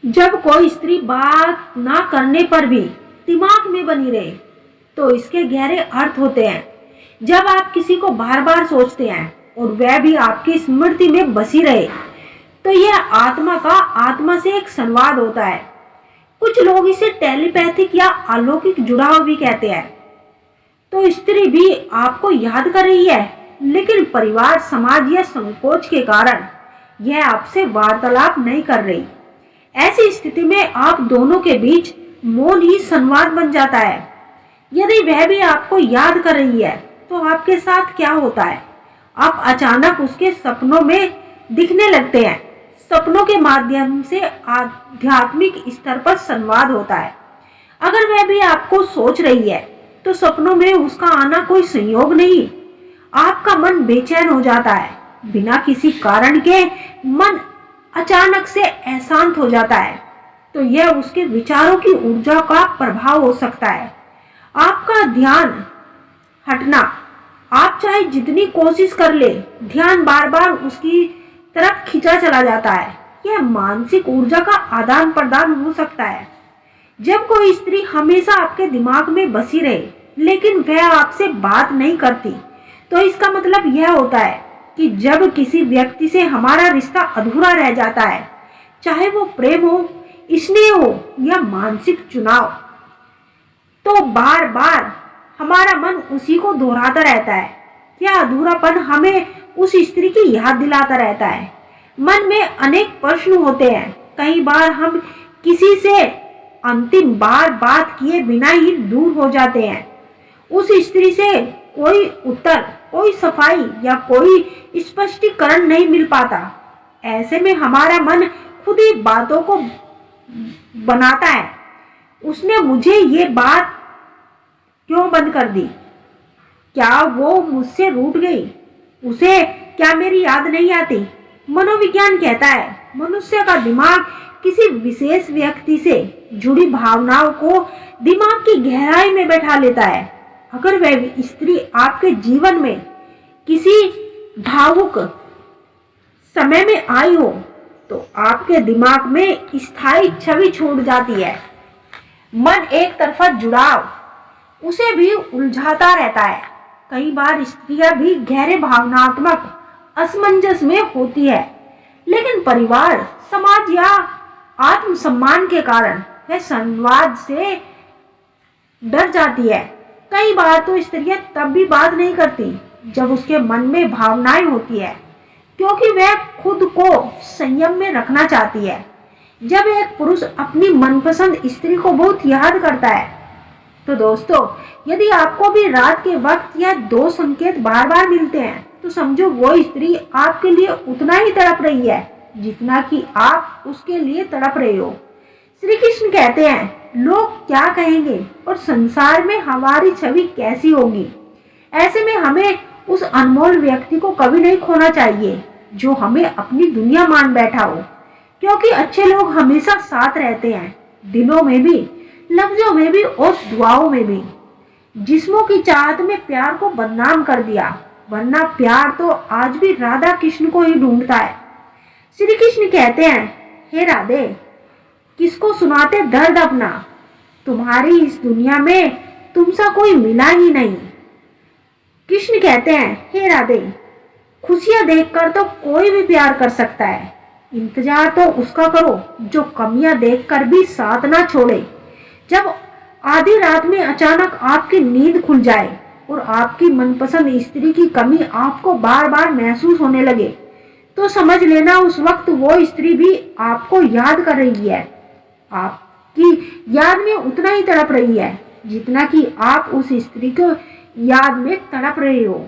जब कोई स्त्री बात ना करने पर भी दिमाग में बनी रहे तो इसके गहरे अर्थ होते हैं। जब आप किसी को बार बार सोचते हैं और वह भी आपकी स्मृति में बसी रहे तो यह आत्मा का आत्मा से एक संवाद होता है। कुछ लोग इसे टेलीपैथिक या अलौकिक जुड़ाव भी कहते हैं। तो स्त्री भी आपको याद कर रही है, लेकिन परिवार, समाज या संकोच के कारण यह आपसे वार्तालाप नहीं कर रही। ऐसी स्थिति में आप दोनों के बीच मौन ही संवाद बन जाता है। यदि वह भी आपको याद कर रही है तो आपके साथ क्या होता है? आप अचानक उसके सपनों में दिखने लगते हैं। सपनों के माध्यम से आध्यात्मिक स्तर पर संवाद होता है। अगर वह भी आपको सोच रही है तो सपनों में उसका आना कोई संयोग नहीं। आपका मन बेचैन हो जाता है। बिना किसी कारण के मन अचानक से अशांत हो जाता है तो यह उसके विचारों की ऊर्जा का प्रभाव हो सकता है। आपका ध्यान हटना, आप चाहे जितनी कोशिश कर ले, ध्यान बार बार उसकी तरफ खींचा चला जाता है। यह मानसिक ऊर्जा का आदान प्रदान हो सकता है। जब कोई स्त्री हमेशा आपके दिमाग में बसी रहे लेकिन वह आपसे बात नहीं करती तो इसका मतलब यह होता है कि जब किसी व्यक्ति से हमारा रिश्ता अधूरा रह जाता है, चाहे वो प्रेम हो, स्नेह हो या मानसिक चुनाव, तो बार बार हमारा मन उसी को दोहराता रहता है। यह अधूरापन हमें उस स्त्री की याद दिलाता रहता है। मन में अनेक प्रश्न होते हैं। कई बार हम किसी से अंतिम बार बात किए बिना ही दूर हो जाते हैं। उस स्त्री से कोई उत्तर, कोई सफाई या कोई स्पष्टीकरण नहीं मिल पाता। ऐसे में हमारा मन खुद ही बातों को बनाता है। उसने मुझे ये बात क्यों बंद कर दी? क्या वो मुझसे रूठ गई? उसे क्या मेरी याद नहीं आती? मनोविज्ञान कहता है मनुष्य का दिमाग किसी विशेष व्यक्ति से जुड़ी भावनाओं को दिमाग की गहराई में बैठा लेता है। अगर वह स्त्री आपके जीवन में किसी भावुक समय में आई हो तो आपके दिमाग में स्थायी छवि छूट जाती है। मन एक तरफा जुड़ाव उसे भी उलझाता रहता है। कई बार स्त्रियां भी गहरे भावनात्मक असमंजस में होती है, लेकिन परिवार, समाज या आत्मसम्मान के कारण वह संवाद से डर जाती है। कई बार तो स्त्रियां तब भी बात नहीं करती जब उसके मन में भावनाएं होती है, क्योंकि वह खुद को संयम में रखना चाहती है। जब एक पुरुष अपनी मनपसंद स्त्री को बहुत याद करता है तो दोस्तों, यदि आपको भी रात के वक्त यह दो संकेत बार बार मिलते हैं तो समझो वो स्त्री आपके लिए उतना ही तड़प रही है जितना कि आप उसके लिए तड़प रहे हो। श्री कृष्ण कहते हैं, लोग क्या कहेंगे और संसार में हमारी छवि कैसी होगी। ऐसे में हमें उस अनमोल व्यक्ति को कभी नहीं खोना चाहिए जो हमें अपनी दुनिया मान बैठा हो, क्योंकि अच्छे लोग हमेशा साथ रहते हैं, दिलों में भी, लफ्जों में भी और दुआओं में भी। जिस्मों की चाहत में प्यार को बदनाम कर दिया, वरना प्यार तो आज भी राधा कृष्ण को ही ढूंढता है। श्री कृष्ण कहते हैं, हे राधे, किसको सुनाते दर्द अपना, तुम्हारी इस दुनिया में तुमसा कोई मिला ही नहीं। कृष्ण कहते हैं, हे राधे, खुशियां देखकर तो कोई भी प्यार कर सकता है, इंतजार तो उसका करो जो कमियां देखकर भी साथ ना छोड़े। जब आधी रात में अचानक आपकी नींद खुल जाए और आपकी मनपसंद स्त्री की कमी आपको बार बार महसूस होने लगे तो समझ लेना उस वक्त वो स्त्री भी आपको याद कर रही है, आपकी याद में उतना ही तड़प रही है जितना कि आप उस स्त्री को याद में तड़प रहे हो।